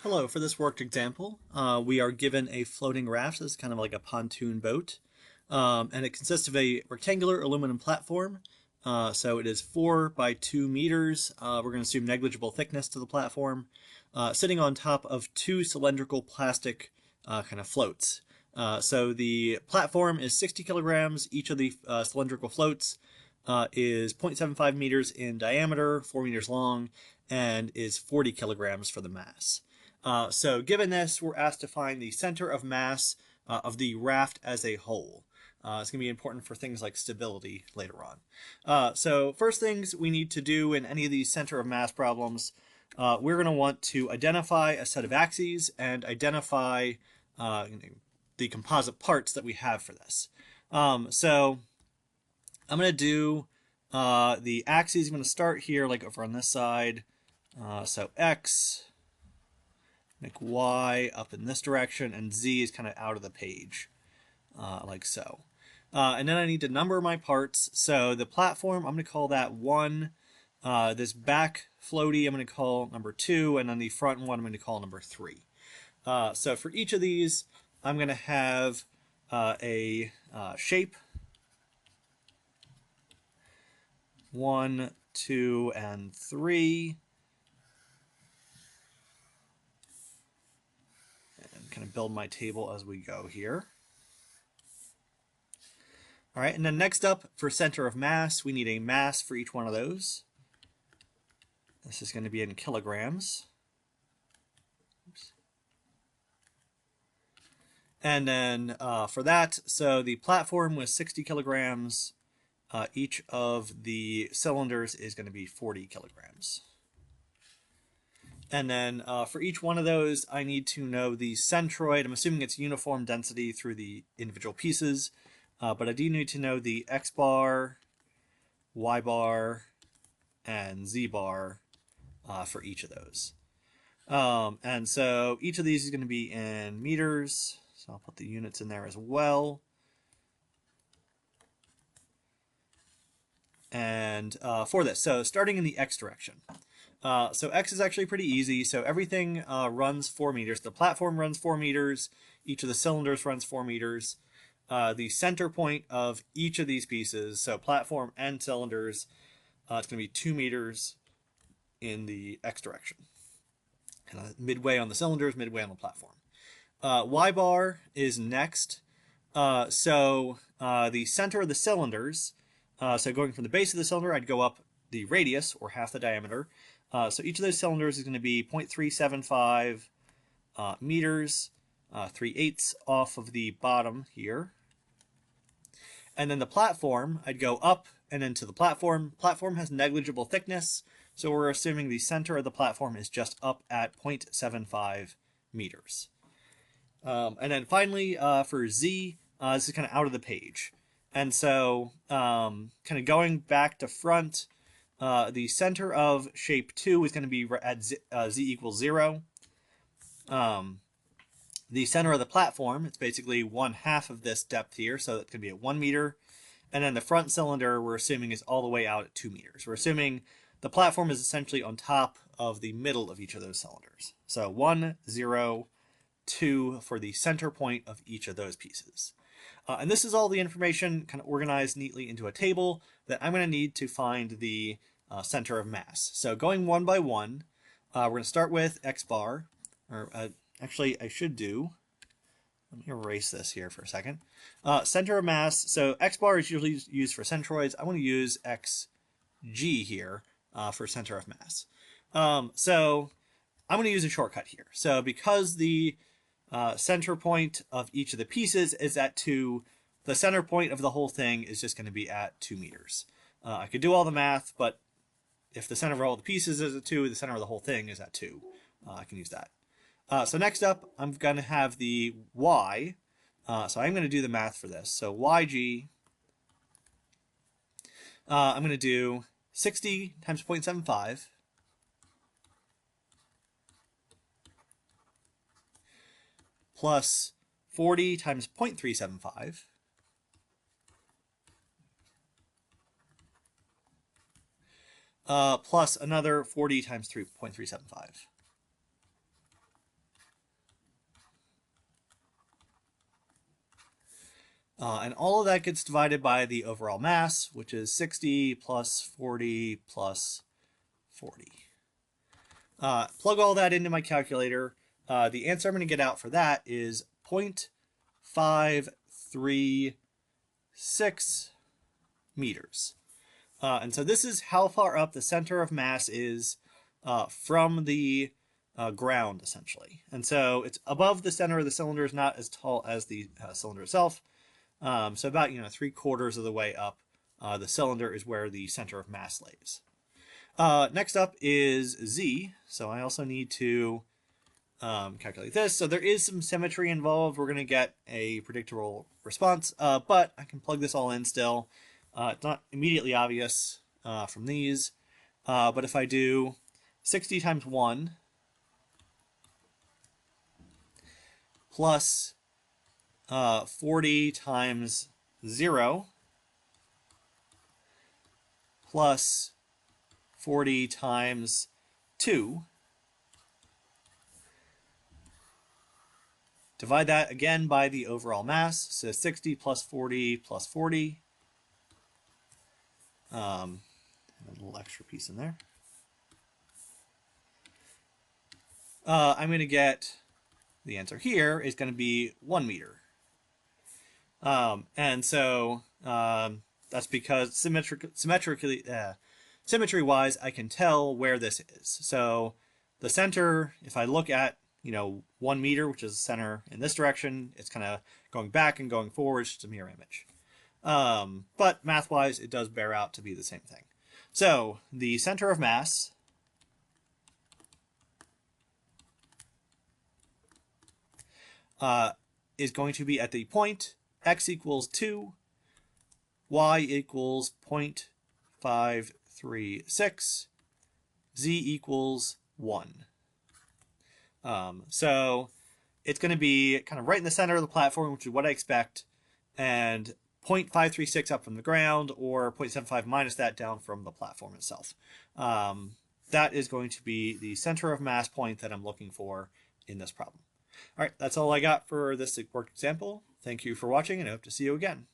Hello, for this worked example, we are given a floating raft. This is kind of like a pontoon boat. And it consists of a rectangular aluminum platform. So it is 4 by 2 meters. We're going to assume negligible thickness to the platform, sitting on top of 2 cylindrical plastic kind of floats. So the platform is 60 kilograms. Each of the cylindrical floats is 0.75 meters in diameter, 4 meters long, and is 40 kilograms for the mass. So given this, we're asked to find the center of mass of the raft as a whole. It's going to be important for things like stability later on. So first things we need to do in any of these center of mass problems, we're going to want to identify a set of axes and identify the composite parts that we have for this. So I'm going to do the axes. I'm going to start here, like over on this side. So X, make Y up in this direction, and Z is kind of out of the page, like so. And then I need to number my parts. So the platform, I'm going to call that 1. This back floaty, I'm going to call number 2, and then the front one, I'm going to call number 3. So for each of these, I'm going to have a shape 1, 2, and 3. And kind of build my table as we go here. All right, and then next up for center of mass, we need a mass for each one of those. This is going to be in kilograms. Oops. And then for that, so the platform was 60 kilograms. Each of the cylinders is going to be 40 kilograms. And then for each one of those, I need to know the centroid. I'm assuming it's uniform density through the individual pieces. But I do need to know the X bar, Y bar, and Z bar for each of those. And so each of these is going to be in meters. So I'll put the units in there as well. And for this, so starting in the X direction. So X is actually pretty easy. So everything runs 4 meters. The platform runs 4 meters. Each of the cylinders runs 4 meters. The center point of each of these pieces, so platform and cylinders, it's going to be 2 meters in the X direction. Kind of midway on the cylinders, midway on the platform. Y bar is next. So the center of the cylinders, so going from the base of the cylinder, I'd go up the radius, or half the diameter. So each of those cylinders is going to be 0.375 meters, 3/8 off of the bottom here. And then the platform, I'd go up and into the platform. Platform has negligible thickness, so we're assuming the center of the platform is just up at 0.75 meters. And then finally, for Z, this is kind of out of the page. And so kind of going back to front, the center of shape 2 is going to be at Z equals 0. The center of the platform, it's basically 1/2 of this depth here, so it's going to be at 1 meter. And then the front cylinder, we're assuming, is all the way out at 2 meters. We're assuming the platform is essentially on top of the middle of each of those cylinders. So 1, 0, 2 for the center point of each of those pieces. And this is all the information kind of organized neatly into a table that I'm going to need to find the center of mass. So going one by one, we're going to start with X bar, or actually, I should do, let me erase this here for a second. Center of mass, so X bar is usually used for centroids. I want to use XG here for center of mass. So I'm going to use a shortcut here. So because the center point of each of the pieces is at 2, the center point of the whole thing is just going to be at 2 meters. I could do all the math, but if the center of all the pieces is at 2, the center of the whole thing is at 2. I can use that. So next up, I'm going to have the Y. So I'm going to do the math for this. So YG, I'm going to do 60 times 0.75 plus 40 times 0.375 plus another 40 times 3.375. And all of that gets divided by the overall mass, which is 60 plus 40 plus 40. Plug all that into my calculator. The answer I'm going to get out for that is 0.536 meters. And so this is how far up the center of mass is from the ground, essentially. And so it's above the center of the cylinder, is not as tall as the cylinder itself. So about 3/4 of the way up the cylinder is where the center of mass lays. Next up is Z. So I also need to calculate this. So there is some symmetry involved. We're going to get a predictable response, but I can plug this all in still. It's not immediately obvious from these, but if I do 60 times 1 plus 40 times 0 plus 40 times 2, divide that again by the overall mass, so 60 plus 40 plus 40. A little extra piece in there. I'm going to get the answer here is going to be 1 meter. And so that's because symmetry-wise, I can tell where this is. So the center, if I look at 1 meter, which is the center in this direction, it's kind of going back and going forward, it's just a mirror image. But math-wise, it does bear out to be the same thing. So the center of mass is going to be at the point x equals 2, y equals 0.536, z equals 1. So it's going to be kind of right in the center of the platform, which is what I expect, and 0.536 up from the ground, or 0.75 minus that down from the platform itself. That is going to be the center of mass point that I'm looking for in this problem. All right, that's all I got for this worked example. Thank you for watching, and I hope to see you again.